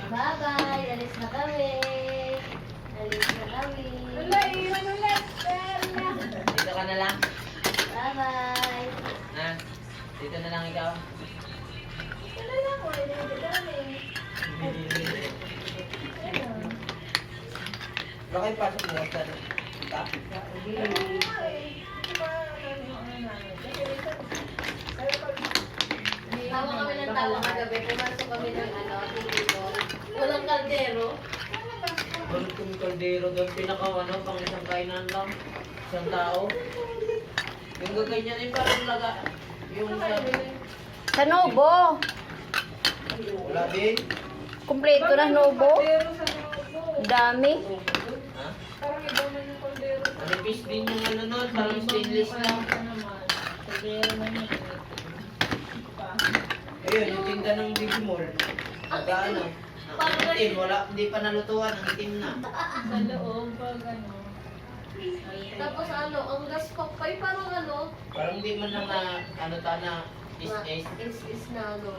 Bye-bye. Alis na kami. Alis na kami. Dito ka na lang. Bye-bye. Ha? Dito na lang ikaw. Ano lang mo? Dito kami. Bakit pasok mo sa Tawa kami ng tawa kagabi. Pumasok kami ng dito. Walang kaldero. Balot kong kaldero doon, pang isang kainan lang. Isang tao. Yung gaganyan yung parang laga. Yung Sa Nobo. wala din. Kumpleto na Nobo. Dami. Ha? Manipis din yung ano nun, parang stainless lang. Ayun, yung tinda ng Digimall. Pagka ano, ang itim, wala, hindi pa nalutuan, ang itim na. Sa loob, pag ano. Tapos ang gas pakpay parang Parang hindi man lang na, ano ta na, is is na